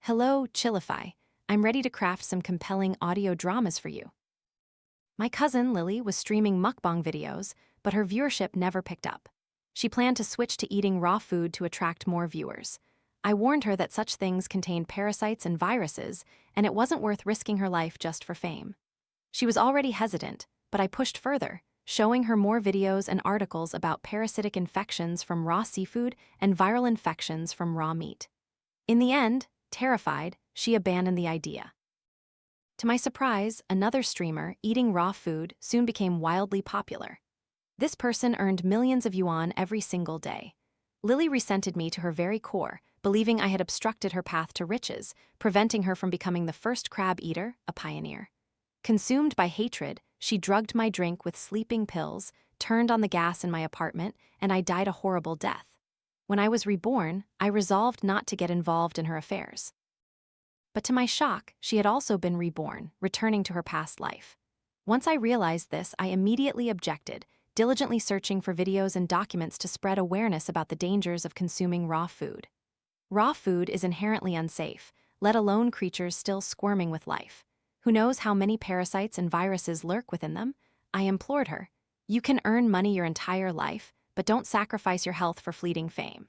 Hello, Chillify. I'm ready to craft some compelling audio dramas for you. My cousin, Lily, was streaming mukbang videos, but her viewership never picked up. She planned to switch to eating raw food to attract more viewers. I warned her that such things contained parasites and viruses, and it wasn't worth risking her life just for fame. She was already hesitant, but I pushed further, showing her more videos and articles about parasitic infections from raw seafood and viral infections from raw meat. In the end, terrified, she abandoned the idea. To my surprise, another streamer, eating raw food, soon became wildly popular. This person earned millions of yuan every single day. Lily resented me to her very core, believing I had obstructed her path to riches, preventing her from becoming the first crab eater, a pioneer. Consumed by hatred, she drugged my drink with sleeping pills, turned on the gas in my apartment, and I died a horrible death. When I was reborn, I resolved not to get involved in her affairs. But to my shock, she had also been reborn, returning to her past life. Once I realized this, I immediately objected, diligently searching for videos and documents to spread awareness about the dangers of consuming raw food. Raw food is inherently unsafe, let alone creatures still squirming with life. Who knows how many parasites and viruses lurk within them? I implored her. You can earn money your entire life, but don't sacrifice your health for fleeting fame.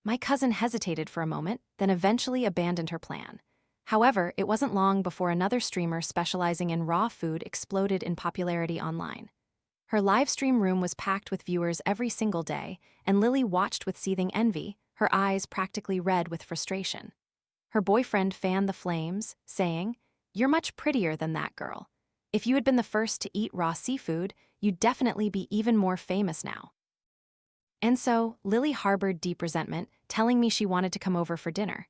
My cousin hesitated for a moment, then eventually abandoned her plan. However, it wasn't long before another streamer specializing in raw food exploded in popularity online. Her livestream room was packed with viewers every single day, and Lily watched with seething envy, her eyes practically red with frustration. Her boyfriend fanned the flames, saying, "You're much prettier than that girl. If you had been the first to eat raw seafood, you'd definitely be even more famous now." And so, Lily harbored deep resentment, telling me she wanted to come over for dinner.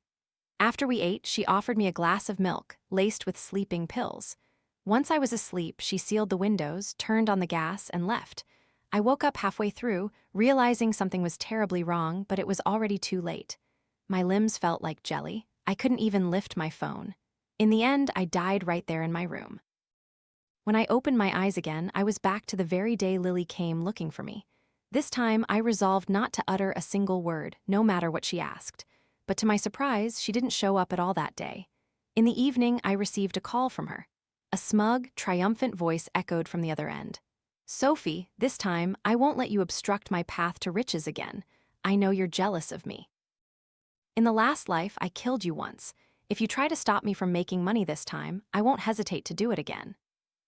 After we ate, she offered me a glass of milk, laced with sleeping pills. Once I was asleep, she sealed the windows, turned on the gas, and left. I woke up halfway through, realizing something was terribly wrong, but it was already too late. My limbs felt like jelly. I couldn't even lift my phone. In the end, I died right there in my room. When I opened my eyes again, I was back to the very day Lily came looking for me. This time, I resolved not to utter a single word, no matter what she asked. But to my surprise, she didn't show up at all that day. In the evening, I received a call from her. A smug, triumphant voice echoed from the other end. "Sophie, this time, I won't let you obstruct my path to riches again. I know you're jealous of me. In the last life, I killed you once. If you try to stop me from making money this time, I won't hesitate to do it again."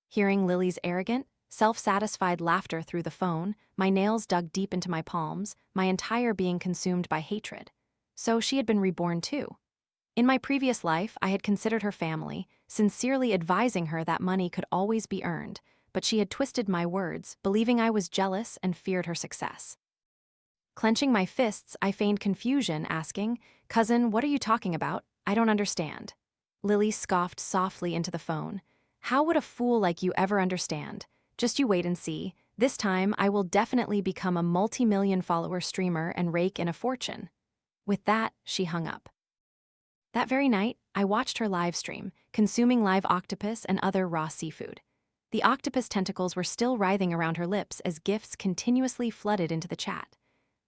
Hearing Lily's arrogant, self-satisfied laughter through the phone, my nails dug deep into my palms, my entire being consumed by hatred. So she had been reborn too. In my previous life, I had considered her family, sincerely advising her that money could always be earned, but she had twisted my words, believing I was jealous and feared her success. Clenching my fists, I feigned confusion, asking, "Cousin, what are you talking about? I don't understand." Lily scoffed softly into the phone. "How would a fool like you ever understand? Just you wait and see. This time, I will definitely become a multi-million follower streamer and rake in a fortune." With that, she hung up. That very night, I watched her live stream, consuming live octopus and other raw seafood. The octopus tentacles were still writhing around her lips as gifts continuously flooded into the chat.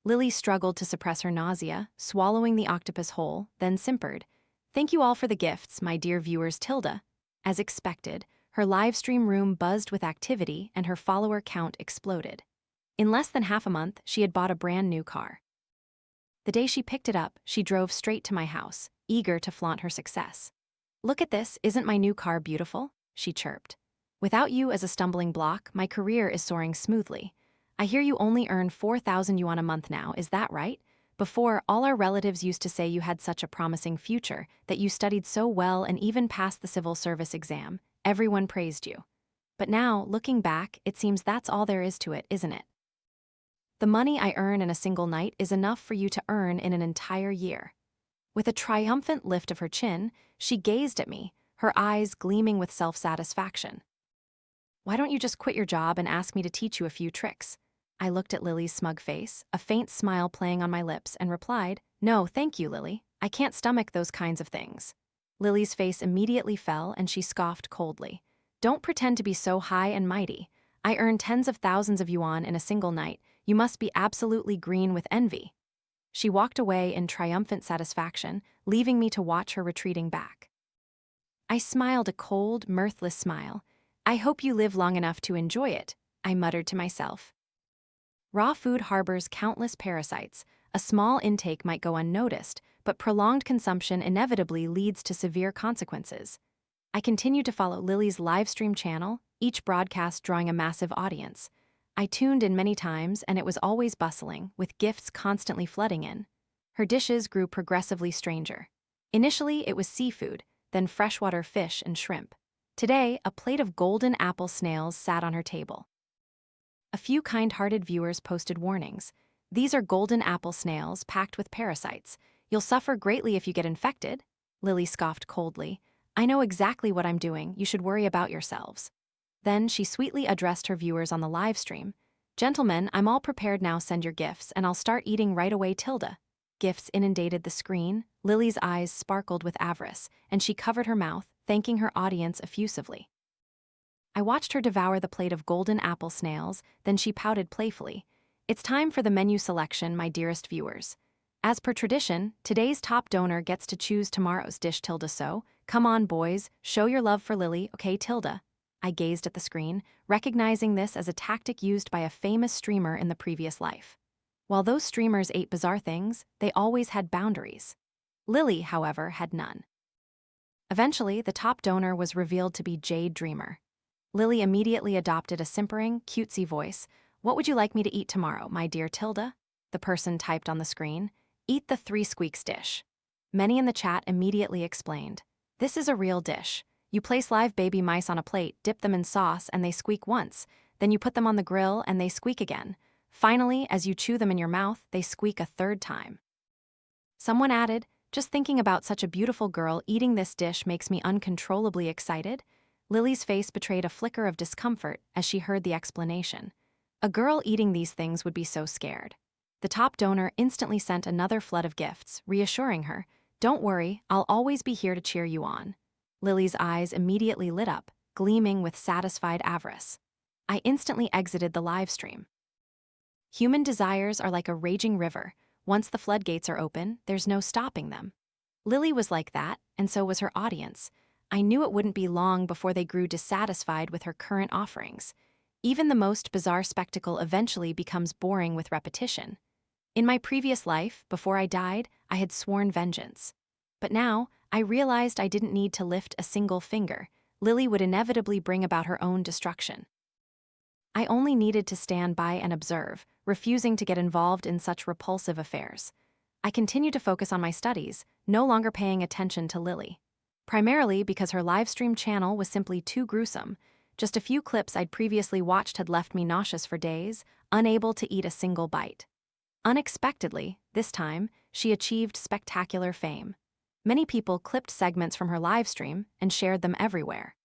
Lily struggled to suppress her nausea, swallowing the octopus whole, then simpered. "Thank you all for the gifts, my dear viewers Tilda." As expected, her livestream room buzzed with activity and her follower count exploded. In less than half a month, she had bought a brand new car. The day she picked it up, she drove straight to my house, eager to flaunt her success. "Look at this, isn't my new car beautiful?" she chirped. "Without you as a stumbling block, my career is soaring smoothly. I hear you only earn 4,000 yuan a month now, is that right? Before, all our relatives used to say you had such a promising future, that you studied so well and even passed the civil service exam. Everyone praised you. But now, looking back, it seems that's all there is to it, isn't it? The money I earn in a single night is enough for you to earn in an entire year." With a triumphant lift of her chin, she gazed at me, her eyes gleaming with self-satisfaction. "Why don't you just quit your job and ask me to teach you a few tricks?" I looked at Lily's smug face, a faint smile playing on my lips, and replied, "No, thank you, Lily. I can't stomach those kinds of things." Lily's face immediately fell and she scoffed coldly. "Don't pretend to be so high and mighty. I earn tens of thousands of yuan in a single night. You must be absolutely green with envy." She walked away in triumphant satisfaction, leaving me to watch her retreating back. I smiled a cold, mirthless smile. I hope you live long enough to enjoy it, I muttered to myself. Raw food harbors countless parasites. A small intake might go unnoticed, but prolonged consumption inevitably leads to severe consequences. I continued to follow Lily's livestream channel, each broadcast drawing a massive audience. I tuned in many times, and it was always bustling, with gifts constantly flooding in. Her dishes grew progressively stranger. Initially, it was seafood, then freshwater fish and shrimp. Today, a plate of golden apple snails sat on her table. A few kind-hearted viewers posted warnings. These are golden apple snails packed with parasites. You'll suffer greatly if you get infected. Lily scoffed coldly. I know exactly what I'm doing. You should worry about yourselves. Then she sweetly addressed her viewers on the live stream. Gentlemen, I'm all prepared now. Send your gifts, and I'll start eating right away. Tilda. Gifts inundated the screen. Lily's eyes sparkled with avarice, and she covered her mouth, thanking her audience effusively. I watched her devour the plate of golden apple snails, then she pouted playfully. It's time for the menu selection, my dearest viewers. As per tradition, today's top donor gets to choose tomorrow's dish. Tilda. So, come on boys, show your love for Lily, okay Tilda? I gazed at the screen, recognizing this as a tactic used by a famous streamer in the previous life. While those streamers ate bizarre things, they always had boundaries. Lily, however, had none. Eventually, the top donor was revealed to be Jade Dreamer. Lily immediately adopted a simpering, cutesy voice. What would you like me to eat tomorrow, my dear Tilda? The person typed on the screen. Eat the 3 squeaks dish. Many in the chat immediately explained. This is a real dish. You place live baby mice on a plate, dip them in sauce, and they squeak once. Then you put them on the grill, and they squeak again. Finally, as you chew them in your mouth, they squeak a 3rd time. Someone added, just thinking about such a beautiful girl eating this dish makes me uncontrollably excited. Lily's face betrayed a flicker of discomfort as she heard the explanation. A girl eating these things would be so scared. The top donor instantly sent another flood of gifts, reassuring her, don't worry, I'll always be here to cheer you on. Lily's eyes immediately lit up, gleaming with satisfied avarice. I instantly exited the live stream. Human desires are like a raging river. Once the floodgates are open, there's no stopping them. Lily was like that, and so was her audience. I knew it wouldn't be long before they grew dissatisfied with her current offerings. Even the most bizarre spectacle eventually becomes boring with repetition. In my previous life, before I died, I had sworn vengeance. But now, I realized I didn't need to lift a single finger. Lily would inevitably bring about her own destruction. I only needed to stand by and observe, refusing to get involved in such repulsive affairs. I continued to focus on my studies, no longer paying attention to Lily. Primarily because her livestream channel was simply too gruesome. Just a few clips I'd previously watched had left me nauseous for days, unable to eat a single bite. Unexpectedly, this time, she achieved spectacular fame. Many people clipped segments from her livestream and shared them everywhere.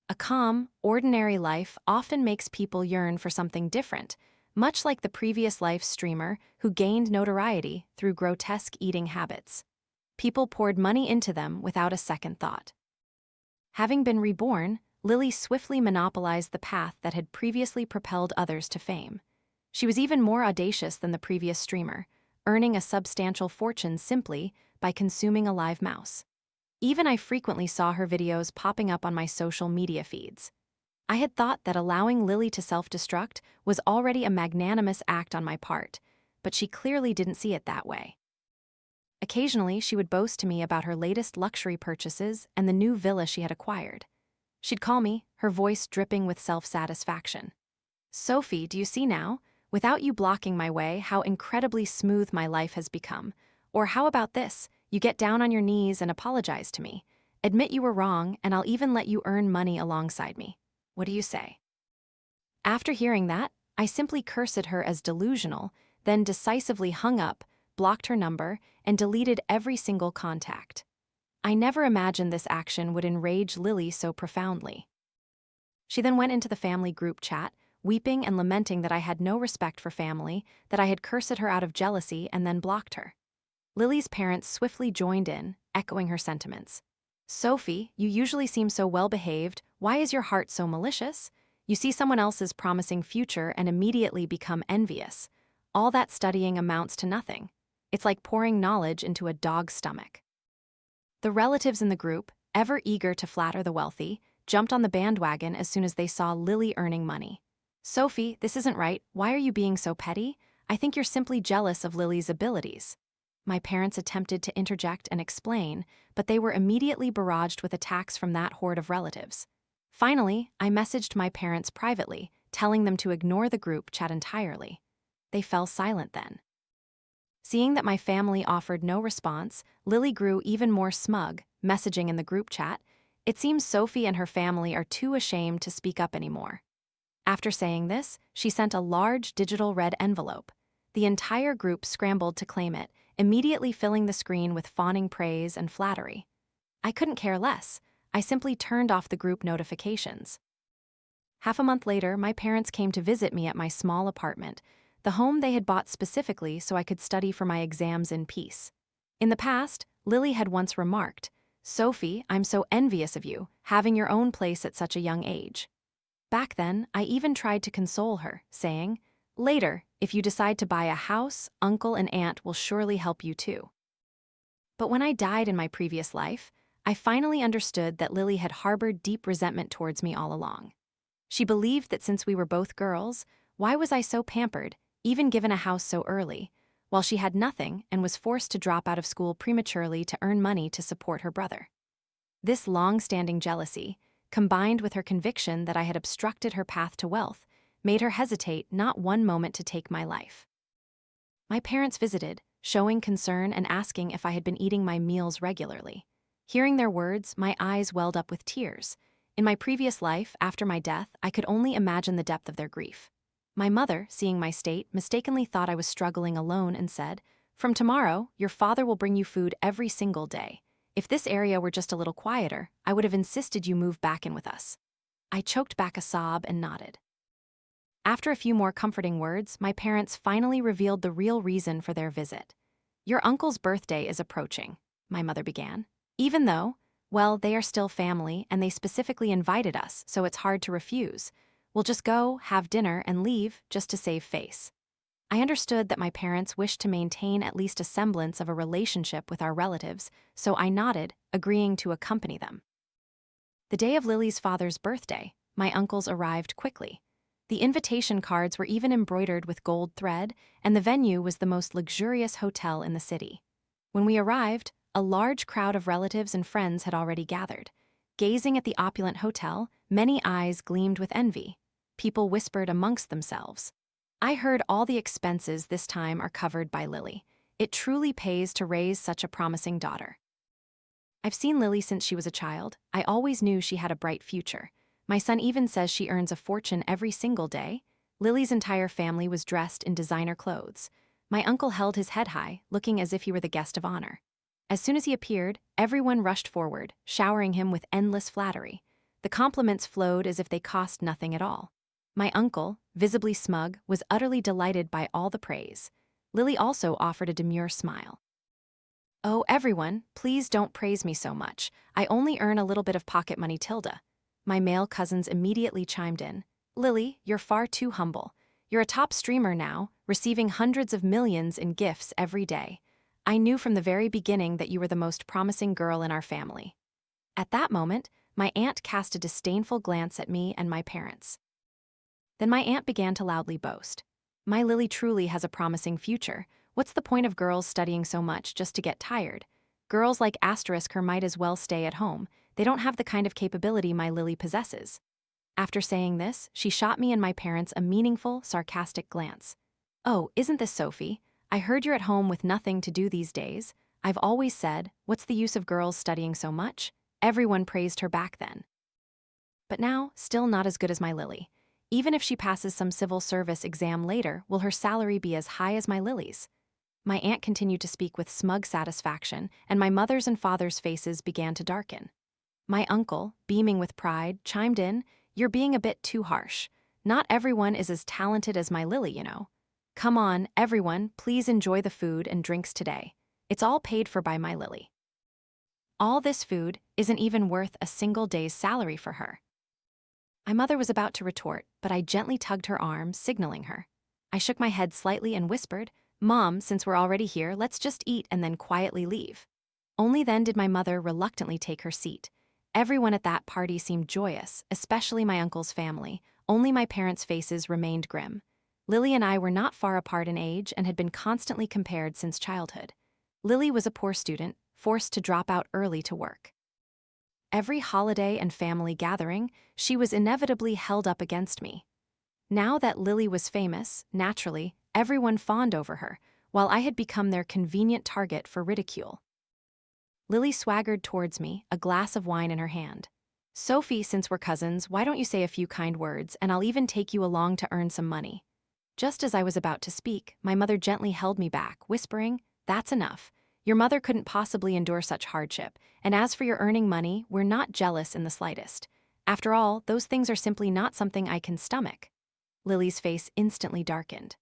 A calm, ordinary life often makes people yearn for something different, much like the previous life streamer who gained notoriety through grotesque eating habits. People poured money into them without a second thought. Having been reborn, Lily swiftly monopolized the path that had previously propelled others to fame. She was even more audacious than the previous streamer, earning a substantial fortune simply by consuming a live mouse. Even I frequently saw her videos popping up on my social media feeds. I had thought that allowing Lily to self-destruct was already a magnanimous act on my part, but she clearly didn't see it that way. Occasionally, she would boast to me about her latest luxury purchases and the new villa she had acquired. She'd call me, her voice dripping with self-satisfaction. Sophie, do you see now? Without you blocking my way, how incredibly smooth my life has become. Or how about this? You get down on your knees and apologize to me. Admit you were wrong, and I'll even let you earn money alongside me. What do you say? After hearing that, I simply cursed her as delusional, then decisively hung up, blocked her number, and deleted every single contact. I never imagined this action would enrage Lily so profoundly. She then went into the family group chat, weeping and lamenting that I had no respect for family, that I had cursed her out of jealousy and then blocked her. Lily's parents swiftly joined in, echoing her sentiments. Sophie, you usually seem so well-behaved. Why is your heart so malicious? You see someone else's promising future and immediately become envious. All that studying amounts to nothing. It's like pouring knowledge into a dog's stomach. The relatives in the group, ever eager to flatter the wealthy, jumped on the bandwagon as soon as they saw Lily earning money. "Sophie, this isn't right. Why are you being so petty? I think you're simply jealous of Lily's abilities." My parents attempted to interject and explain, but they were immediately barraged with attacks from that horde of relatives. Finally, I messaged my parents privately, telling them to ignore the group chat entirely. They fell silent then. Seeing that my family offered no response, Lily grew even more smug, messaging in the group chat, "It seems Sophie and her family are too ashamed to speak up anymore." After saying this, she sent a large digital red envelope. The entire group scrambled to claim it, immediately filling the screen with fawning praise and flattery. I couldn't care less. I simply turned off the group notifications. Half a month later, my parents came to visit me at my small apartment, the home they had bought specifically so I could study for my exams in peace. In the past, Lily had once remarked, "Sophie, I'm so envious of you, having your own place at such a young age." Back then, I even tried to console her, saying, "Later, if you decide to buy a house, uncle and aunt will surely help you too." But when I died in my previous life, I finally understood that Lily had harbored deep resentment towards me all along. She believed that since we were both girls, why was I so pampered, even given a house so early, while she had nothing and was forced to drop out of school prematurely to earn money to support her brother. This long-standing jealousy, combined with her conviction that I had obstructed her path to wealth, made her hesitate not one moment to take my life. My parents visited, showing concern and asking if I had been eating my meals regularly. Hearing their words, my eyes welled up with tears. In my previous life, after my death, I could only imagine the depth of their grief. My mother, seeing my state, mistakenly thought I was struggling alone and said, "From tomorrow, your father will bring you food every single day. If this area were just a little quieter, I would have insisted you move back in with us." I choked back a sob and nodded. After a few more comforting words, my parents finally revealed the real reason for their visit. "Your uncle's birthday is approaching," my mother began. "Even though, well, they are still family and they specifically invited us, so it's hard to refuse. We'll just go, have dinner, and leave just to save face." I understood that my parents wished to maintain at least a semblance of a relationship with our relatives, so I nodded, agreeing to accompany them. The day of Lily's father's birthday, my uncles arrived quickly. The invitation cards were even embroidered with gold thread, and the venue was the most luxurious hotel in the city. When we arrived, a large crowd of relatives and friends had already gathered. Gazing at the opulent hotel, many eyes gleamed with envy. People whispered amongst themselves, "I heard all the expenses this time are covered by Lily. It truly pays to raise such a promising daughter." I've seen Lily since she was a child. I always knew she had a bright future. My son even says she earns a fortune every single day. Lily's entire family was dressed in designer clothes. My uncle held his head high, looking as if he were the guest of honor. As soon as he appeared, everyone rushed forward, showering him with endless flattery. The compliments flowed as if they cost nothing at all. My uncle, visibly smug, was utterly delighted by all the praise. Lily also offered a demure smile. "Oh, everyone, please don't praise me so much. I only earn a little bit of pocket money, Tilda." My male cousins immediately chimed in. "Lily, you're far too humble. You're a top streamer now, receiving hundreds of millions in gifts every day. I knew from the very beginning that you were the most promising girl in our family." At that moment, my aunt cast a disdainful glance at me and my parents. Then my aunt began to loudly boast. "My Lily truly has a promising future. What's the point of girls studying so much just to get tired? Girls like Asterisk her might as well stay at home. They don't have the kind of capability my Lily possesses." After saying this, she shot me and my parents a meaningful, sarcastic glance. "Oh, isn't this Sophie? I heard you're at home with nothing to do these days. I've always said, what's the use of girls studying so much?" Everyone praised her back then. But now, still not as good as my Lily. Even if she passes some civil service exam later, will her salary be as high as my Lily's? My aunt continued to speak with smug satisfaction, and my mother's and father's faces began to darken. My uncle, beaming with pride, chimed in, "You're being a bit too harsh. Not everyone is as talented as my Lily, you know. Come on, everyone, please enjoy the food and drinks today. It's all paid for by my Lily." All this food isn't even worth a single day's salary for her. My mother was about to retort, but I gently tugged her arm, signaling her. I shook my head slightly and whispered, "Mom, since we're already here, let's just eat and then quietly leave." Only then did my mother reluctantly take her seat. Everyone at that party seemed joyous, especially my uncle's family. Only my parents' faces remained grim. Lily and I were not far apart in age and had been constantly compared since childhood. Lily was a poor student, forced to drop out early to work. Every holiday and family gathering, she was inevitably held up against me. Now that Lily was famous, naturally, everyone fawned over her, while I had become their convenient target for ridicule. Lily swaggered towards me, a glass of wine in her hand. "Sophie, since we're cousins, why don't you say a few kind words, and I'll even take you along to earn some money." Just as I was about to speak, my mother gently held me back, whispering, "That's enough. Your mother couldn't possibly endure such hardship, and as for your earning money, we're not jealous in the slightest. After all, those things are simply not something I can stomach." Lily's face instantly darkened.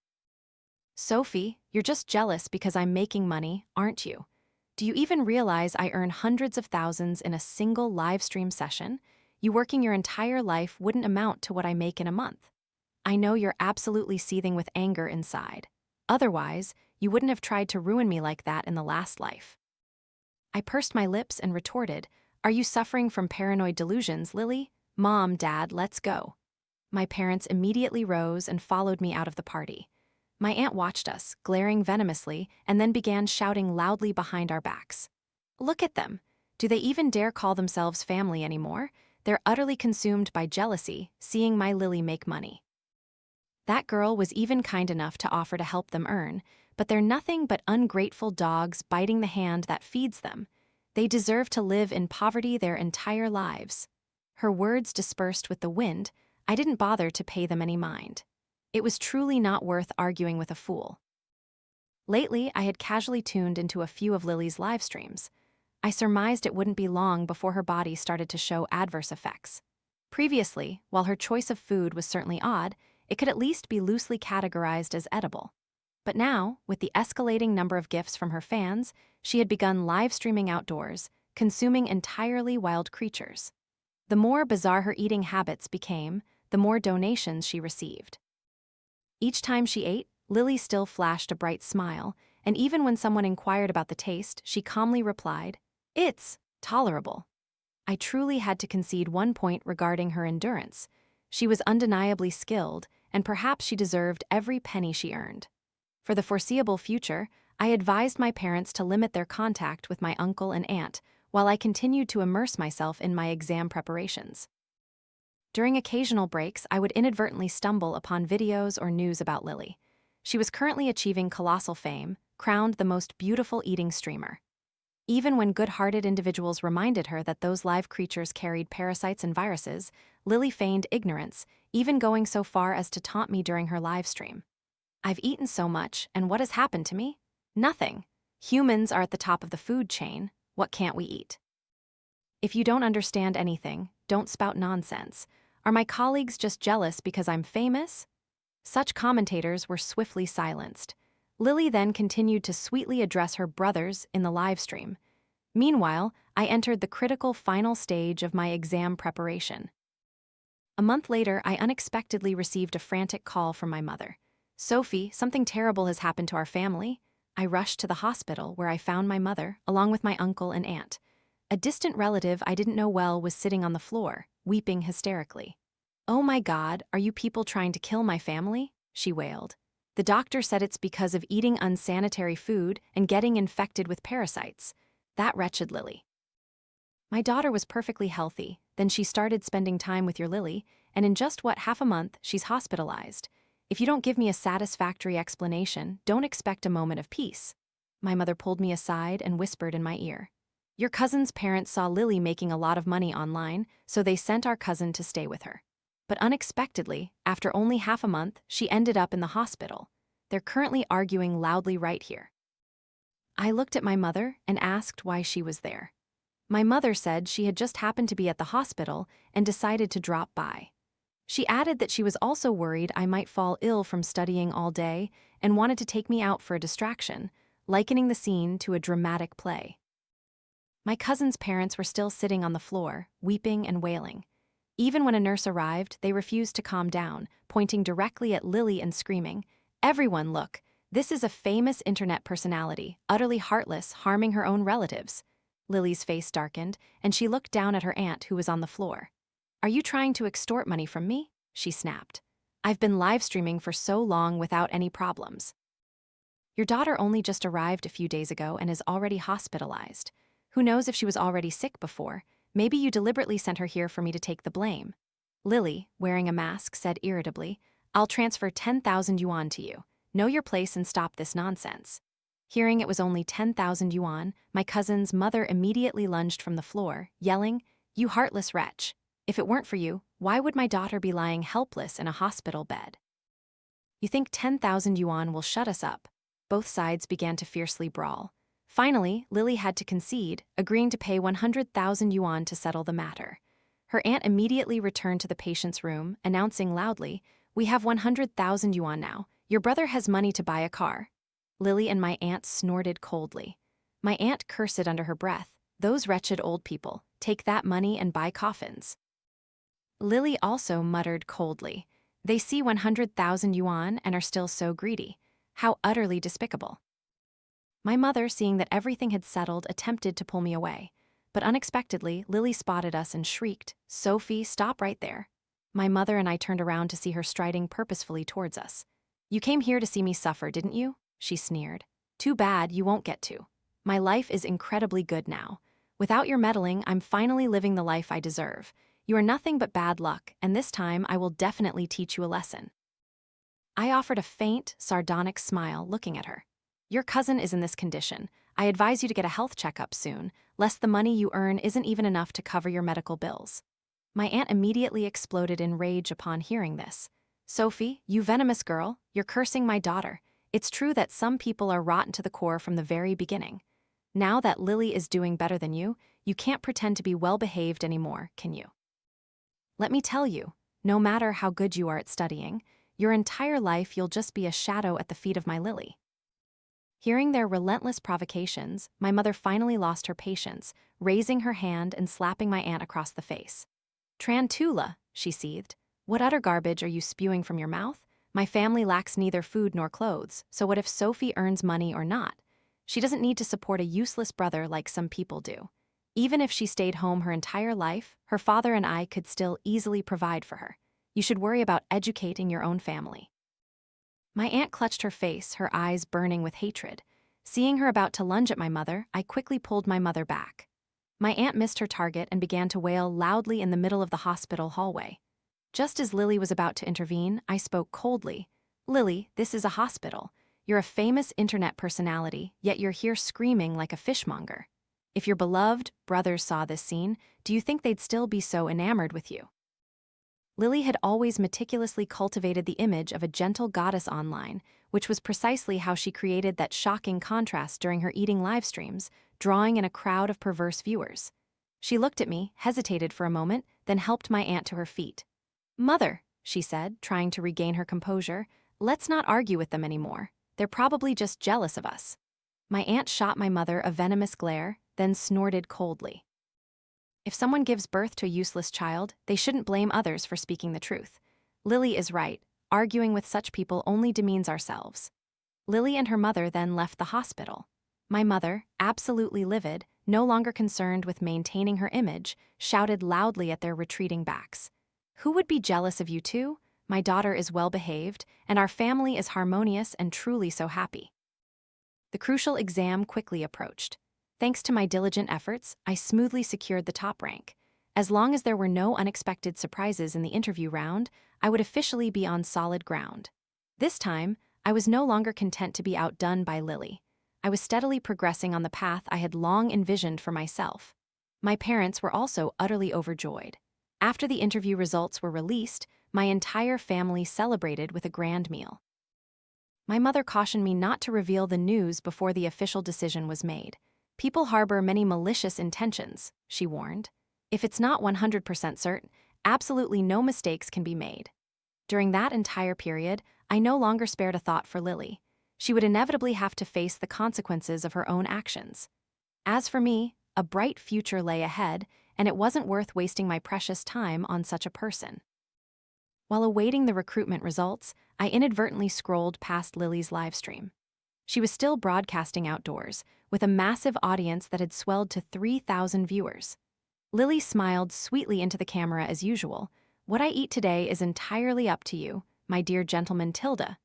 "Sophie, you're just jealous because I'm making money, aren't you? Do you even realize I earn hundreds of thousands in a single live stream session? You working your entire life wouldn't amount to what I make in a month. I know you're absolutely seething with anger inside. Otherwise, you wouldn't have tried to ruin me like that in the last life." I pursed my lips and retorted, "Are you suffering from paranoid delusions, Lily? Mom, Dad, let's go." My parents immediately rose and followed me out of the party. My aunt watched us, glaring venomously, and then began shouting loudly behind our backs. "Look at them. Do they even dare call themselves family anymore? They're utterly consumed by jealousy, seeing my Lily make money. That girl was even kind enough to offer to help them earn, but they're nothing but ungrateful dogs biting the hand that feeds them. They deserve to live in poverty their entire lives." Her words dispersed with the wind. I didn't bother to pay them any mind. It was truly not worth arguing with a fool. Lately, I had casually tuned into a few of Lily's live streams. I surmised it wouldn't be long before her body started to show adverse effects. Previously, while her choice of food was certainly odd, it could at least be loosely categorized as edible. But now, with the escalating number of gifts from her fans, she had begun live streaming outdoors, consuming entirely wild creatures. The more bizarre her eating habits became, the more donations she received. Each time she ate, Lily still flashed a bright smile, and even when someone inquired about the taste, she calmly replied, "It's tolerable." I truly had to concede one point regarding her endurance. She was undeniably skilled, and perhaps she deserved every penny she earned. For the foreseeable future, I advised my parents to limit their contact with my uncle and aunt, while I continued to immerse myself in my exam preparations. During occasional breaks, I would inadvertently stumble upon videos or news about Lily. She was currently achieving colossal fame, crowned the most beautiful eating streamer. Even when good-hearted individuals reminded her that those live creatures carried parasites and viruses, Lily feigned ignorance, even going so far as to taunt me during her live stream. "I've eaten so much, and what has happened to me? Nothing. Humans are at the top of the food chain. What can't we eat?" If you don't understand anything, don't spout nonsense. Are my colleagues just jealous because I'm famous? Such commentators were swiftly silenced. Lily then continued to sweetly address her brothers in the live stream. Meanwhile, I entered the critical final stage of my exam preparation. A month later, I unexpectedly received a frantic call from my mother. "Sophie, something terrible has happened to our family." I rushed to the hospital where I found my mother, along with my uncle and aunt. A distant relative I didn't know well was sitting on the floor, weeping hysterically. "Oh my God, are you people trying to kill my family?" she wailed. "The doctor said it's because of eating unsanitary food and getting infected with parasites. That wretched Lily." My daughter was perfectly healthy, then she started spending time with your Lily, and in just half a month, she's hospitalized. If you don't give me a satisfactory explanation, don't expect a moment of peace. My mother pulled me aside and whispered in my ear. "Your cousin's parents saw Lily making a lot of money online, so they sent our cousin to stay with her. But unexpectedly, after only half a month, she ended up in the hospital. They're currently arguing loudly right here." I looked at my mother and asked why she was there. My mother said she had just happened to be at the hospital and decided to drop by. She added that she was also worried I might fall ill from studying all day and wanted to take me out for a distraction, likening the scene to a dramatic play. My cousin's parents were still sitting on the floor, weeping and wailing. Even when a nurse arrived, they refused to calm down, pointing directly at Lily and screaming, "Everyone, look! This is a famous internet personality, utterly heartless, harming her own relatives." Lily's face darkened, and she looked down at her aunt who was on the floor. "Are you trying to extort money from me?" she snapped. "I've been live streaming for so long without any problems." "Your daughter only just arrived a few days ago and is already hospitalized. Who knows if she was already sick before? Maybe you deliberately sent her here for me to take the blame." Lily, wearing a mask, said irritably, "I'll transfer 10,000 yuan to you. Know your place and stop this nonsense." Hearing it was only 10,000 yuan, my cousin's mother immediately lunged from the floor, yelling, "You heartless wretch! If it weren't for you, why would my daughter be lying helpless in a hospital bed? You think 10,000 yuan will shut us up?" Both sides began to fiercely brawl. Finally, Lily had to concede, agreeing to pay 100,000 yuan to settle the matter. Her aunt immediately returned to the patient's room, announcing loudly, "We have 100,000 yuan now. Your brother has money to buy a car." Lily and my aunt snorted coldly. My aunt cursed under her breath, "Those wretched old people, take that money and buy coffins." Lily also muttered coldly, "They see 100,000 yuan and are still so greedy. How utterly despicable." My mother, seeing that everything had settled, attempted to pull me away. But unexpectedly, Lily spotted us and shrieked, "Sophie, stop right there." My mother and I turned around to see her striding purposefully towards us. "You came here to see me suffer, didn't you?" she sneered. "Too bad, you won't get to. My life is incredibly good now. Without your meddling, I'm finally living the life I deserve. You are nothing but bad luck, and this time I will definitely teach you a lesson." I offered a faint, sardonic smile, looking at her. "Your cousin is in this condition. I advise you to get a health checkup soon, lest the money you earn isn't even enough to cover your medical bills." My aunt immediately exploded in rage upon hearing this. "Sophie, you venomous girl, you're cursing my daughter. It's true that some people are rotten to the core from the very beginning. Now that Lily is doing better than you can't pretend to be well-behaved anymore, can you? Let me tell you, no matter how good you are at studying, your entire life you'll just be a shadow at the feet of my Lily." Hearing their relentless provocations, my mother finally lost her patience, raising her hand and slapping my aunt across the face. "Trantula," she seethed. "What utter garbage are you spewing from your mouth? My family lacks neither food nor clothes, so what if Sophie earns money or not? She doesn't need to support a useless brother like some people do. Even if she stayed home her entire life, her father and I could still easily provide for her. You should worry about educating your own family." My aunt clutched her face, her eyes burning with hatred. Seeing her about to lunge at my mother, I quickly pulled my mother back. My aunt missed her target and began to wail loudly in the middle of the hospital hallway. Just as Lily was about to intervene, I spoke coldly. "Lily, this is a hospital. You're a famous internet personality, yet you're here screaming like a fishmonger. If your beloved brothers saw this scene, do you think they'd still be so enamored with you?" Lily had always meticulously cultivated the image of a gentle goddess online, which was precisely how she created that shocking contrast during her eating live streams, drawing in a crowd of perverse viewers. She looked at me, hesitated for a moment, then helped my aunt to her feet. "Mother," she said, trying to regain her composure, "let's not argue with them anymore. They're probably just jealous of us." My aunt shot my mother a venomous glare, then snorted coldly. "If someone gives birth to a useless child, they shouldn't blame others for speaking the truth. Lily is right. Arguing with such people only demeans ourselves." Lily and her mother then left the hospital. My mother, absolutely livid, no longer concerned with maintaining her image, shouted loudly at their retreating backs. "Who would be jealous of you two? My daughter is well-behaved, and our family is harmonious and truly so happy." The crucial exam quickly approached. Thanks to my diligent efforts, I smoothly secured the top rank. As long as there were no unexpected surprises in the interview round, I would officially be on solid ground. This time, I was no longer content to be outdone by Lily. I was steadily progressing on the path I had long envisioned for myself. My parents were also utterly overjoyed. After the interview results were released, my entire family celebrated with a grand meal. My mother cautioned me not to reveal the news before the official decision was made. "People harbor many malicious intentions," she warned. "If it's not 100% certain, absolutely no mistakes can be made." During that entire period, I no longer spared a thought for Lily. She would inevitably have to face the consequences of her own actions. As for me, a bright future lay ahead, and it wasn't worth wasting my precious time on such a person. While awaiting the recruitment results, I inadvertently scrolled past Lily's livestream. She was still broadcasting outdoors, with a massive audience that had swelled to 3,000 viewers. Lily smiled sweetly into the camera as usual. "What I eat today is entirely up to you, my dear gentleman Tilda."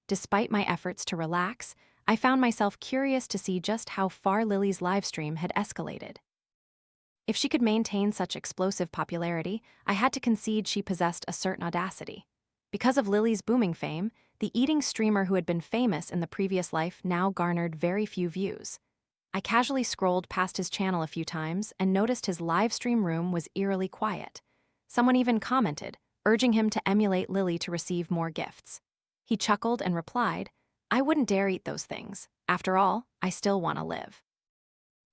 Despite my efforts to relax, I found myself curious to see just how far Lily's livestream had escalated. If she could maintain such explosive popularity, I had to concede she possessed a certain audacity. Because of Lily's booming fame, the eating streamer who had been famous in the previous life now garnered very few views. I casually scrolled past his channel a few times and noticed his livestream room was eerily quiet. Someone even commented, urging him to emulate Lily to receive more gifts. He chuckled and replied, "I wouldn't dare eat those things. After all, I still want to live."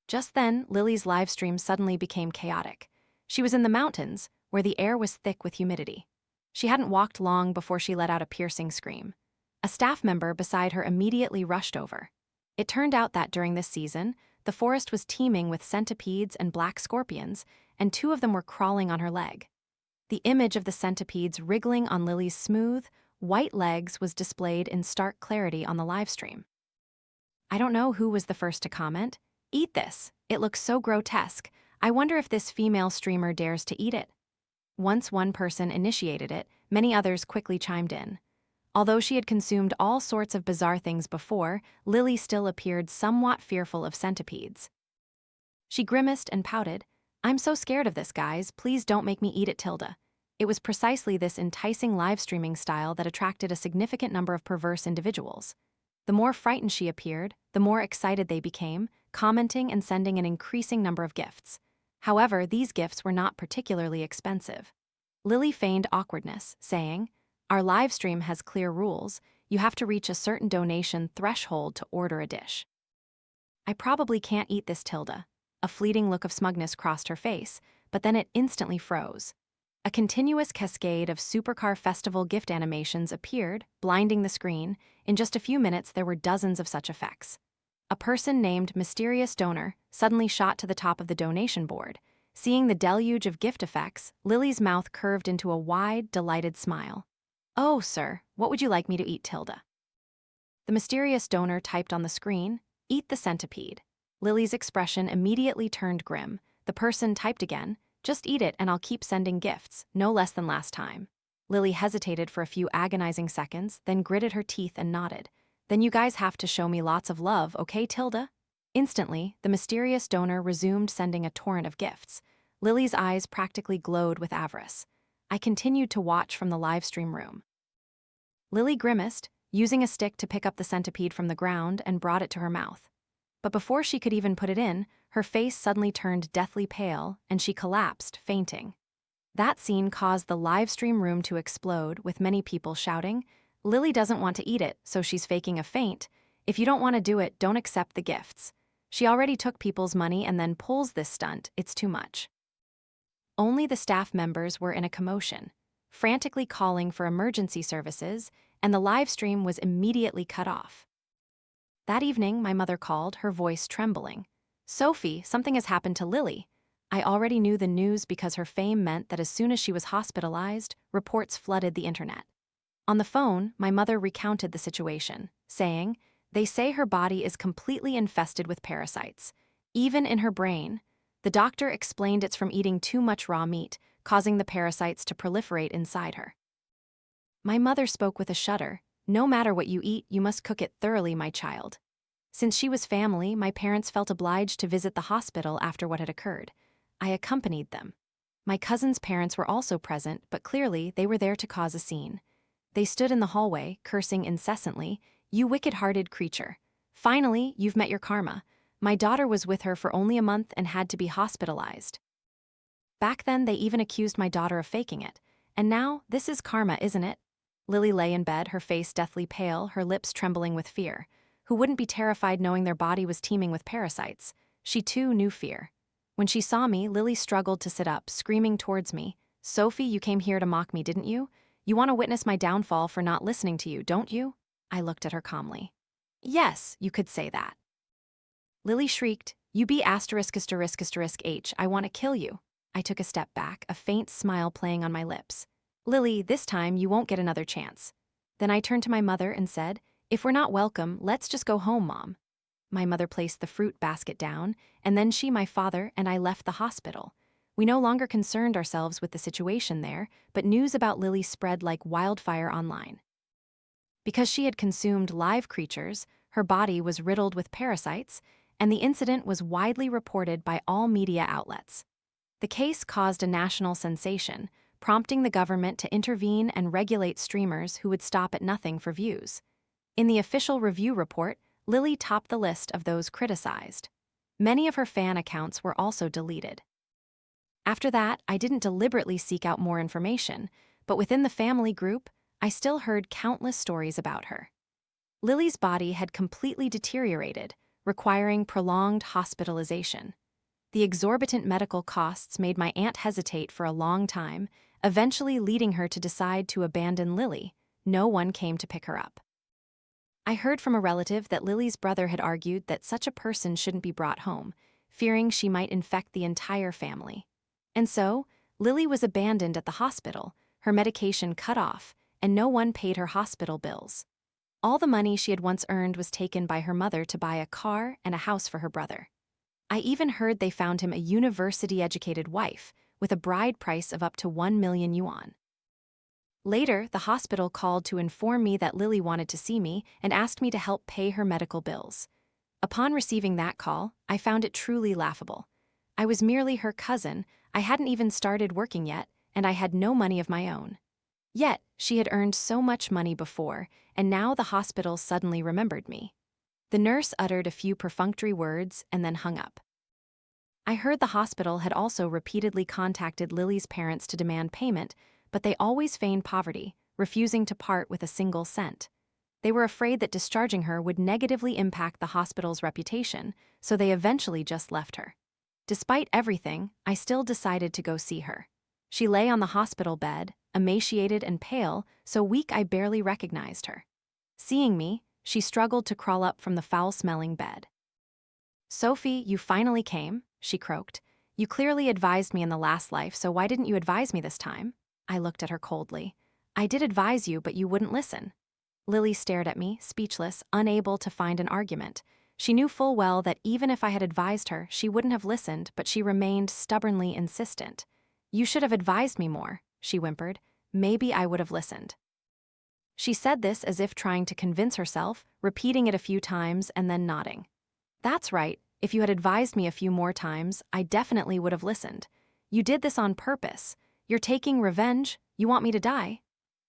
Just then, Lily's livestream suddenly became chaotic. She was in the mountains, where the air was thick with humidity. She hadn't walked long before she let out a piercing scream. A staff member beside her immediately rushed over. It turned out that during this season, the forest was teeming with centipedes and black scorpions, and 2 of them were crawling on her leg. The image of the centipedes wriggling on Lily's smooth, white legs was displayed in stark clarity on the livestream. I don't know who was the first to comment. "Eat this. It looks so grotesque. I wonder if this female streamer dares to eat it." Once one person initiated it, many others quickly chimed in. Although she had consumed all sorts of bizarre things before, Lily still appeared somewhat fearful of centipedes. She grimaced and pouted, "I'm so scared of this, guys. Please don't make me eat it, Tilda." It was precisely this enticing live streaming style that attracted a significant number of perverse individuals. The more frightened she appeared, the more excited they became, commenting and sending an increasing number of gifts. However, these gifts were not particularly expensive. Lily feigned awkwardness, saying, "Our live stream has clear rules. You have to reach a certain donation threshold to order a dish." "I probably can't eat this, Tilda." A fleeting look of smugness crossed her face, but then it instantly froze. A continuous cascade of Supercar Festival gift animations appeared, blinding the screen. In just a few minutes, there were dozens of such effects. A person named Mysterious Donor suddenly shot to the top of the donation board. Seeing the deluge of gift effects, Lily's mouth curved into a wide, delighted smile. "Oh, sir, what would you like me to eat, Tilda?" The mysterious donor typed on the screen, "Eat the centipede." Lily's expression immediately turned grim. The person typed again, "Just eat it and I'll keep sending gifts, no less than last time." Lily hesitated for a few agonizing seconds, then gritted her teeth and nodded. "Then you guys have to show me lots of love, okay, Tilda?" Instantly, the mysterious donor resumed sending a torrent of gifts. Lily's eyes practically glowed with avarice. I continued to watch from the live stream room. Lily grimaced, using a stick to pick up the centipede from the ground and brought it to her mouth. But before she could even put it in, her face suddenly turned deathly pale and she collapsed, fainting. That scene caused the live stream room to explode, with many people shouting, "Lily doesn't want to eat it, so she's faking a faint. If you don't want to do it, don't accept the gifts. She already took people's money and then pulls this stunt. It's too much." Only the staff members were in a commotion, frantically calling for emergency services, and the live stream was immediately cut off. That evening, my mother called, her voice trembling. "Sophie, something has happened to Lily." I already knew the news because her fame meant that as soon as she was hospitalized, reports flooded the internet. On the phone, my mother recounted the situation, saying, "They say her body is completely infested with parasites, even in her brain. The doctor explained it's from eating too much raw meat, causing the parasites to proliferate inside her." My mother spoke with a shudder. "No matter what you eat, you must cook it thoroughly, my child." Since she was family, my parents felt obliged to visit the hospital after what had occurred. I accompanied them. My cousin's parents were also present, but clearly they were there to cause a scene. They stood in the hallway, cursing incessantly, "You wicked-hearted creature. Finally, you've met your karma. My daughter was with her for only a month and had to be hospitalized." Back then, they even accused my daughter of faking it. And now, this is karma, isn't it? Lily lay in bed, her face deathly pale, her lips trembling with fear. Who wouldn't be terrified knowing their body was teeming with parasites? She too knew fear. When she saw me, Lily struggled to sit up, screaming towards me, "Sophie, you came here to mock me, didn't you? You want to witness my downfall for not listening to you, don't you?" I looked at her calmly. "Yes, you could say that." Lily shrieked, "You be ****H, I want to kill you." I took a step back, a faint smile playing on my lips. "Lily, this time you won't get another chance." Then I turned to my mother and said, If we're not welcome, let's just go home, Mom. My mother placed the fruit basket down, and then she, my father, and I left the hospital. We no longer concerned ourselves with the situation there, but news about Lily spread like wildfire online. Because she had consumed live creatures, her body was riddled with parasites, and the incident was widely reported by all media outlets. The case caused a national sensation, prompting the government to intervene and regulate streamers who would stop at nothing for views. In the official review report, Lily topped the list of those criticized. Many of her fan accounts were also deleted. After that, I didn't deliberately seek out more information, but within the family group, I still heard countless stories about her. Lily's body had completely deteriorated, requiring prolonged hospitalization. The exorbitant medical costs made my aunt hesitate for a long time, eventually leading her to decide to abandon Lily. No one came to pick her up. I heard from a relative that Lily's brother had argued that such a person shouldn't be brought home, fearing she might infect the entire family. And so, Lily was abandoned at the hospital, her medication cut off, and no one paid her hospital bills. All the money she had once earned was taken by her mother to buy a car and a house for her brother. I even heard they found him a university-educated wife, with a bride price of up to 1 million yuan. Later, the hospital called to inform me that Lily wanted to see me and asked me to help pay her medical bills. Upon receiving that call, I found it truly laughable. I was merely her cousin, I hadn't even started working yet, and I had no money of my own. Yet, she had earned so much money before, and now the hospital suddenly remembered me. The nurse uttered a few perfunctory words and then hung up. I heard the hospital had also repeatedly contacted Lily's parents to demand payment, but they always feigned poverty, refusing to part with a single cent. They were afraid that discharging her would negatively impact the hospital's reputation, so they eventually just left her. Despite everything, I still decided to go see her. She lay on the hospital bed, emaciated and pale, so weak I barely recognized her. Seeing me, she struggled to crawl up from the foul-smelling bed. "Sophie, you finally came," she croaked. "You clearly advised me in the last life, so why didn't you advise me this time?" I looked at her coldly. "I did advise you, but you wouldn't listen." Lily stared at me, speechless, unable to find an argument. She knew full well that even if I had advised her, she wouldn't have listened, but she remained stubbornly insistent. "You should have advised me more," she whimpered. "Maybe I would have listened." She said this as if trying to convince herself, repeating it a few times and then nodding. "That's right. If you had advised me a few more times, I definitely would have listened. You did this on purpose. You're taking revenge. You want me to die?"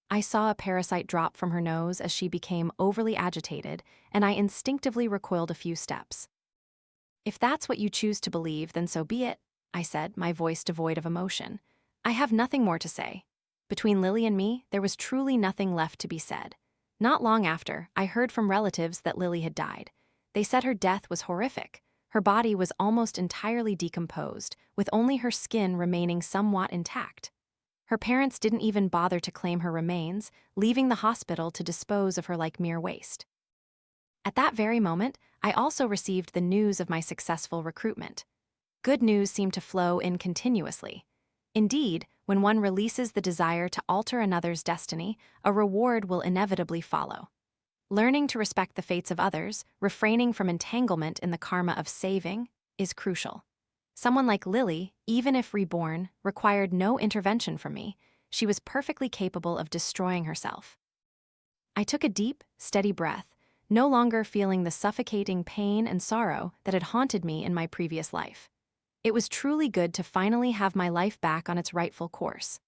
I saw a parasite drop from her nose as she became overly agitated, and I instinctively recoiled a few steps. "If that's what you choose to believe, then so be it," I said, my voice devoid of emotion. "I have nothing more to say." Between Lily and me, there was truly nothing left to be said. Not long after, I heard from relatives that Lily had died. They said her death was horrific. Her body was almost entirely decomposed, with only her skin remaining somewhat intact. Her parents didn't even bother to claim her remains, leaving the hospital to dispose of her like mere waste. At that very moment, I also received the news of my successful recruitment. Good news seemed to flow in continuously. Indeed, when one releases the desire to alter another's destiny, a reward will inevitably follow. Learning to respect the fates of others, refraining from entanglement in the karma of saving, is crucial. Someone like Lily, even if reborn, required no intervention from me. She was perfectly capable of destroying herself. I took a deep, steady breath, no longer feeling the suffocating pain and sorrow that had haunted me in my previous life. It was truly good to finally have my life back on its rightful course.